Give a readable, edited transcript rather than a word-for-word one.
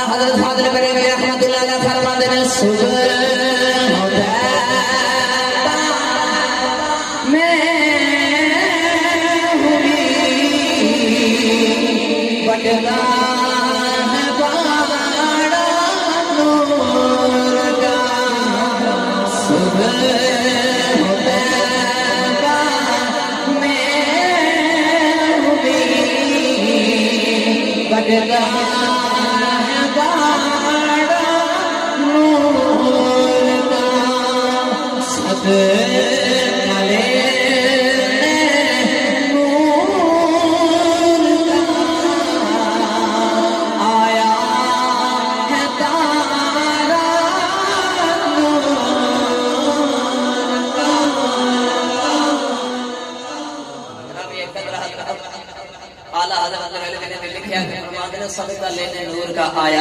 حضرت فاضل بریلوی رحمت اللہ علیہ فرماتے ہیں صبح ہوتا میں ہوئی بٹلا ہے بڑا نور کا صبح ہوتا میں ہوئی بٹلا اعلیٰ حضرت نے لکھا کہ نور کا آیا